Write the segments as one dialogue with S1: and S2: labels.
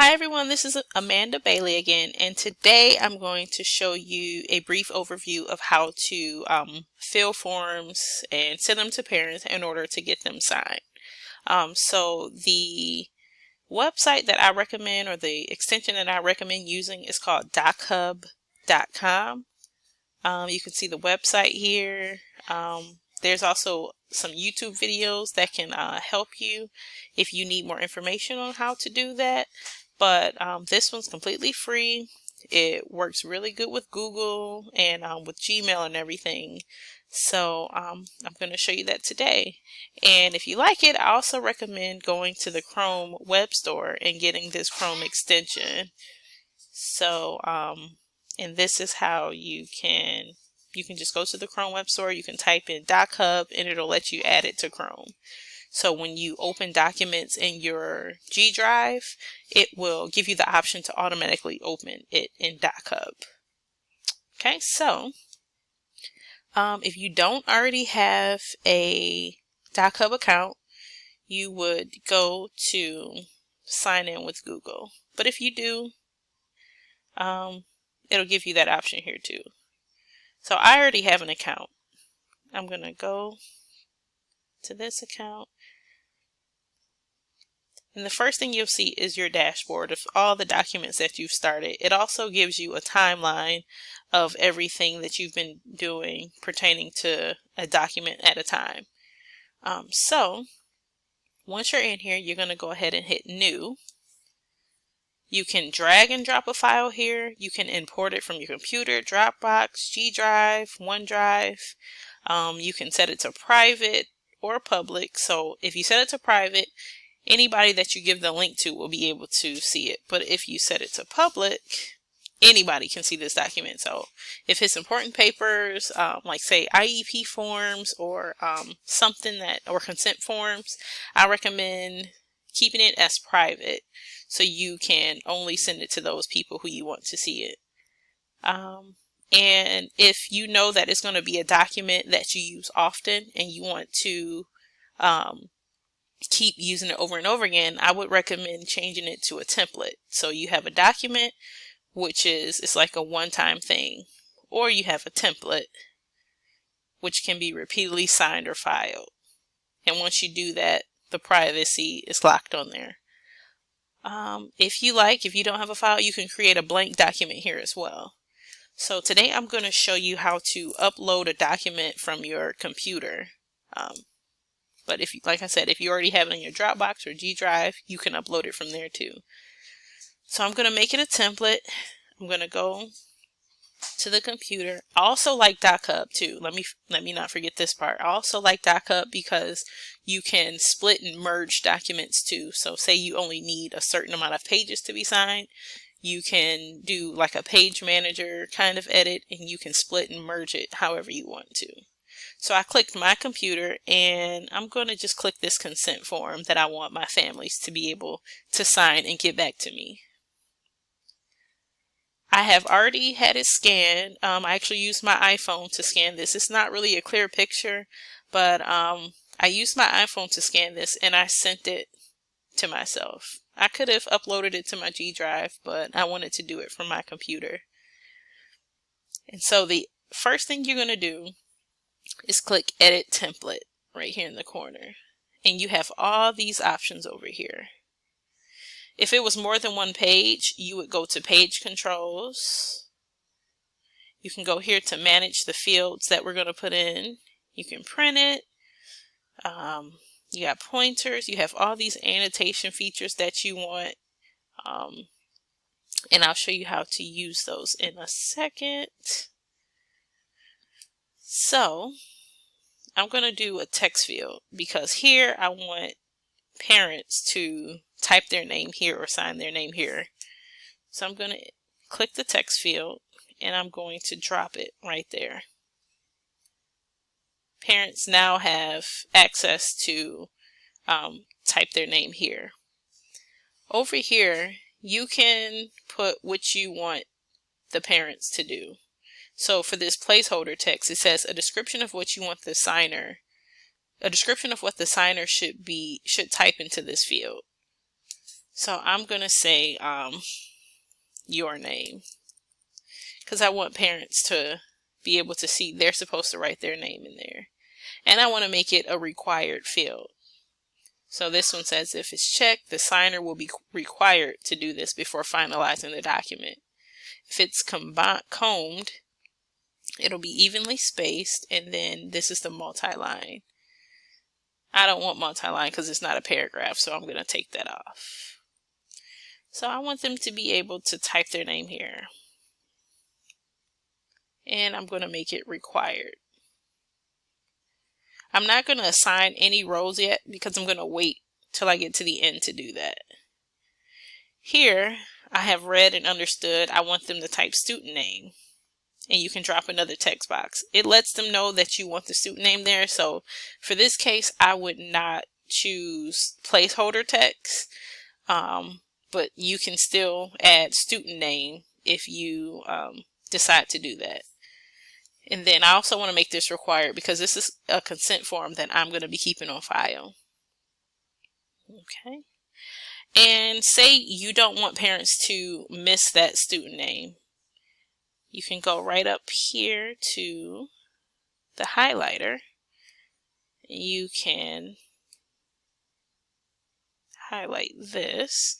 S1: Hi everyone, this is Amanda Bailey again, and today I'm going to show you a brief overview of how to fill forms and send them to parents in order to get them signed. So the website that I recommend, or the extension that I recommend using, is called Dochub.com. You can see the website here. There's also some YouTube videos that can help you if you need more information on how to do that. But this one's completely free. It works really good with Google and with Gmail and everything. So I'm going to show you that today. And if you like it, I also recommend going to the Chrome web store and getting this Chrome extension. So and this is how you can just go to the Chrome web store. You can type in Dochub and it'll let you add it to Chrome. So when you open documents in your G Drive, it will give you the option to automatically open it in Dochub. Okay, so if you don't already have a Dochub account, you would go to sign in with Google. But if you do, it'll give you that option here too. So I already have an account. I'm going to go to this account. And the first thing you'll see is your dashboard of all the documents that you've started. It also gives you a timeline of everything that you've been doing pertaining to a document at a time. So once you're in here, you're going to go ahead and hit New. You can drag and drop a file here. You can import it from your computer, Dropbox, G Drive, OneDrive. You can set it to private or public. So if you set it to private, anybody that you give the link to will be able to see it. But if you set it to public, anybody can see this document. So if it's important papers, like say IEP forms or something or consent forms, I recommend keeping it as private so you can only send it to those people who you want to see it. And if you know that it's going to be a document that you use often and you want to keep using it over and over again, I would recommend changing it to a template. So you have a document, which it's like a one-time thing, or you have a template, which can be repeatedly signed or filed. And once you do that, the privacy is locked on there. If you don't have a file, you can create a blank document here as well. So today I'm going to show you how to upload a document from your computer. But like I said, if you already have it in your Dropbox or G Drive, you can upload it from there too. So I'm going to make it a template. I'm going to go to the computer. I also like Dochub too. Let me not forget this part. I also like Dochub because you can split and merge documents too. So say you only need a certain amount of pages to be signed, you can do like a page manager kind of edit, and you can split and merge it however you want to. So I clicked my computer and I'm going to just click this consent form that I want my families to be able to sign and get back to me. I have already had it scanned. I actually used my iPhone to scan this. It's not really a clear picture, but I used my iPhone to scan this and I sent it to myself. I could have uploaded it to my G Drive, but I wanted to do it from my computer. And so the first thing you're going to do is click Edit Template right here in the corner. And you have all these options over here. If it was more than one page, you would go to Page Controls. You can go here to manage the fields that we're going to put in. You can print it. You got pointers. You have all these annotation features that you want. And I'll show you how to use those in a second. So I'm going to do a text field because here I want parents to type their name here or sign their name here. So I'm going to click the text field and I'm going to drop it right there. Parents now have access to type their name here. Over here, you can put what you want the parents to do. So for this placeholder text, it says a description of what you want the signer, should type into this field. So I'm going to say your name, because I want parents to be able to see they're supposed to write their name in there. And I want to make it a required field. So this one says if it's checked, the signer will be required to do this before finalizing the document. If it's combed, it'll be evenly spaced, and then this is the multi-line. I don't want multi-line because it's not a paragraph, so I'm going to take that off. So I want them to be able to type their name here. And I'm going to make it required. I'm not going to assign any rows yet because I'm going to wait till I get to the end to do that. Here, I have read and understood. I want them to type student name. And you can drop another text box. It lets them know that you want the student name there. So for this case, I would not choose placeholder text, but you can still add student name if you decide to do that. And then I also want to make this required because this is a consent form that I'm going to be keeping on file. Okay. And say you don't want parents to miss that student name. You can go right up here to the highlighter. You can highlight this,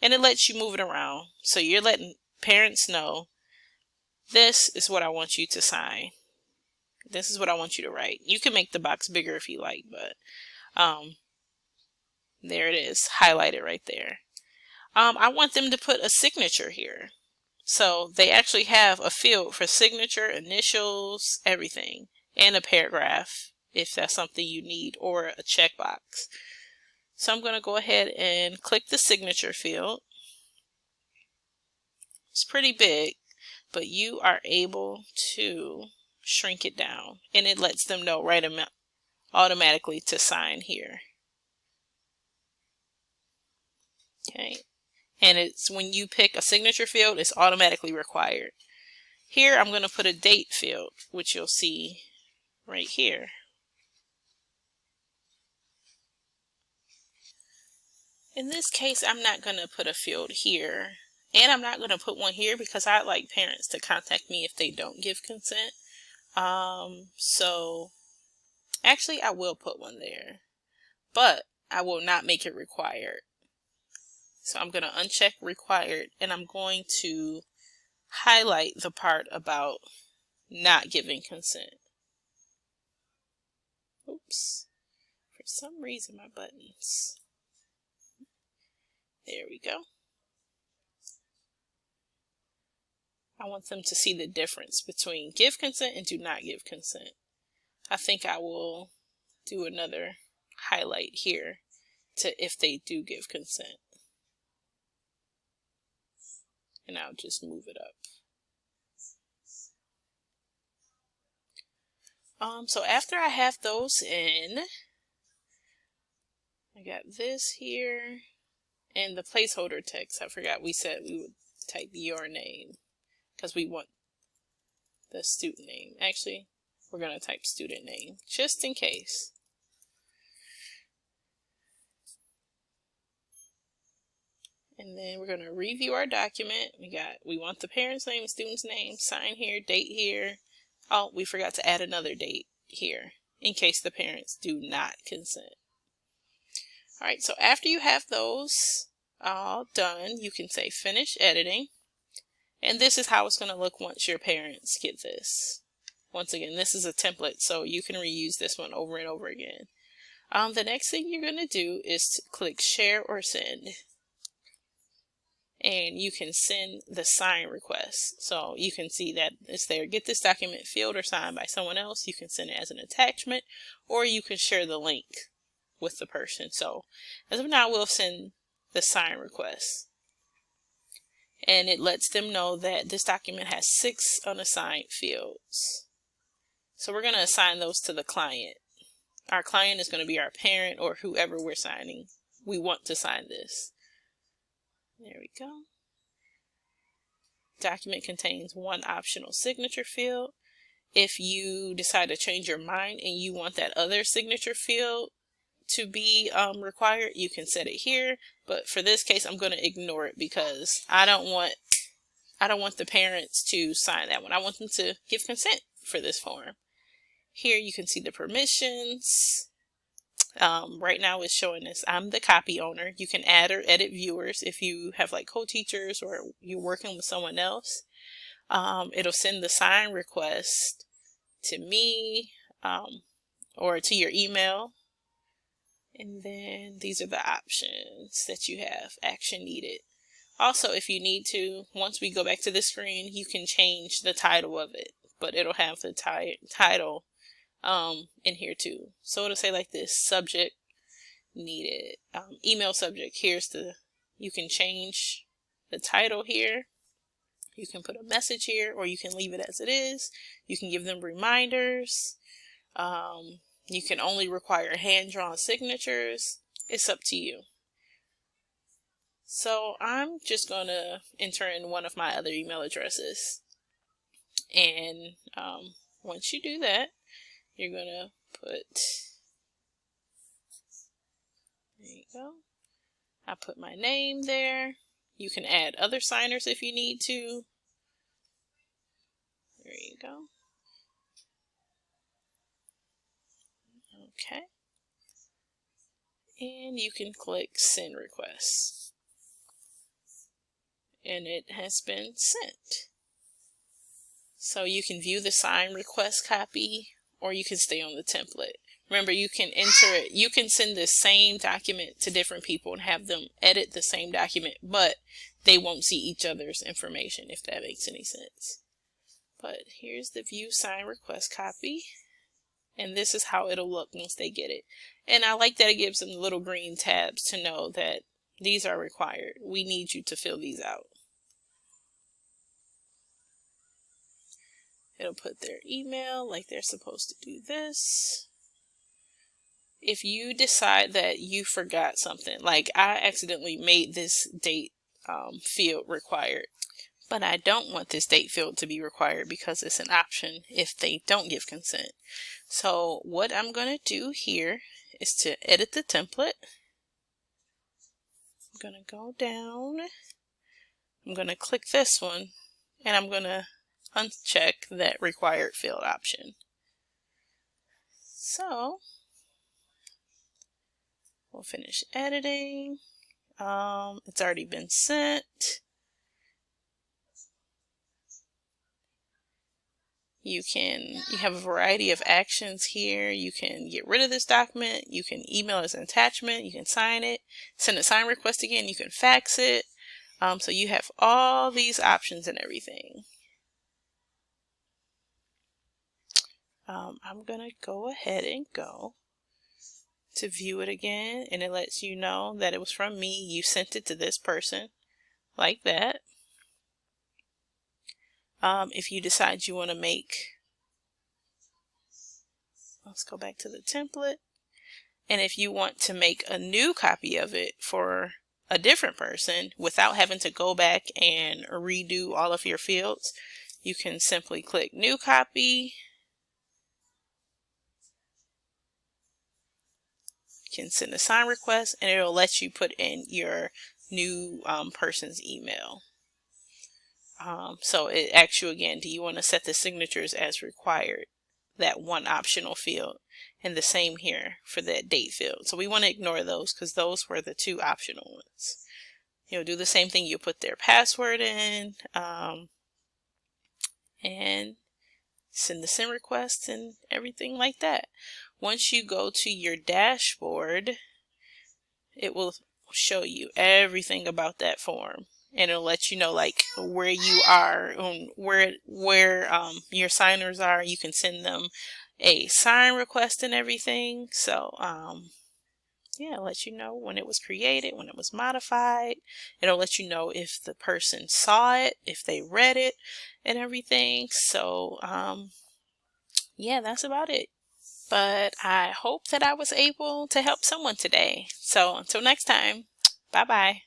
S1: and it lets you move it around. So you're letting parents know this is what I want you to sign. This is what I want you to write. You can make the box bigger if you like, but there it is, highlighted right there. I want them to put a signature here. So they actually have a field for signature, initials, everything, and a paragraph if that's something you need, or a checkbox. So I'm going to go ahead and click the signature field. It's pretty big, but you are able to shrink it down, and it lets them know right automatically to sign here. Okay. And it's when you pick a signature field, it's automatically required. Here I'm going to put a date field, which you'll see right here. In this case, I'm not going to put a field here, and I'm not going to put one here because I like parents to contact me if they don't give consent. So actually I will put one there, but I will not make it required. So I'm going to uncheck required, and I'm going to highlight the part about not giving consent. Oops. For some reason my buttons. There we go. I want them to see the difference between give consent and do not give consent. I think I will do another highlight here to if they do give consent. And I'll just move it up. So after I have those in, I got this here and the placeholder text. I forgot we said we would type your name because we want the student name. Actually, we're going to type student name just in case. And then we're going to review our document. We want the parent's name, student's name, sign here, date here. Oh, we forgot to add another date here in case the parents do not consent. All right, so after you have those all done, you can say finish editing. And this is how it's going to look once your parents get this. Once again, this is a template, so you can reuse this one over and over again. The next thing you're going to do is to click share or send. And you can send the sign request. So you can see that it's there. Get this document filled or signed by someone else. You can send it as an attachment, or you can share the link with the person. So as of now, we'll send the sign request. And it lets them know that this document has 6 unassigned fields. So we're going to assign those to the client. Our client is going to be our parent or whoever we're signing. We want to sign this. There we go. Document contains 1 optional signature field. If you decide to change your mind and you want that other signature field to be required, you can set it here. But for this case, I'm going to ignore it because I don't want the parents to sign that one. I want them to give consent for this form. Here you can see the permissions. Right now it's showing us I'm the copy owner. You can add or edit viewers if you have like co-teachers or you're working with someone else. It'll send the sign request to me or to your email. And then these are the options that you have. Action needed. Also, if you need to, once we go back to the screen, you can change the title of it, but it'll have the title in here too. So it'll say like this: subject needed, email subject. You can change the title here. You can put a message here, or you can leave it as it is. You can give them reminders. You can only require hand-drawn signatures. It's up to you. So I'm just going to enter in one of my other email addresses. And once you do that, you're going to put, there you go. I put my name there. You can add other signers if you need to. There you go. Okay. And you can click send request. And it has been sent. So you can view the sign request copy, or you can stay on the template. Remember, you can enter it. You can send the same document to different people and have them edit the same document, but they won't see each other's information, if that makes any sense. But here's the view sign request copy. And this is how it'll look once they get it. And I like that it gives them little green tabs to know that these are required. We need you to fill these out. It'll put their email, like they're supposed to do this. If you decide that you forgot something, like I accidentally made this date field required, but I don't want this date field to be required because it's an option if they don't give consent. So what I'm going to do here is to edit the template. I'm going to go down. I'm going to click this one, and I'm going to uncheck that required field option. So we'll finish editing. It's already been sent. You have a variety of actions here. You can get rid of this document. You can email as an attachment. You can sign it, send a sign request again. You can fax it. So you have all these options and everything. I'm going to go ahead and go to view it again, and it lets you know that it was from me. You sent it to this person, like that. If you decide you want to let's go back to the template. And if you want to make a new copy of it for a different person without having to go back and redo all of your fields, you can simply click new copy. You can send a sign request, and it'll let you put in your new person's email. So it asks you again, do you want to set the signatures as required? That one optional field, and the same here for that date field. So we want to ignore those because those were the two optional ones. You'll do the same thing. You put their password in and send the send request and everything like that. Once you go to your dashboard, it will show you everything about that form. And it'll let you know like where you are and where your signers are. You can send them a sign request and everything. So yeah, it'll let you know when it was created, when it was modified. It'll let you know if the person saw it, if they read it, and everything. So yeah, that's about it. But I hope that I was able to help someone today. So until next time, bye bye.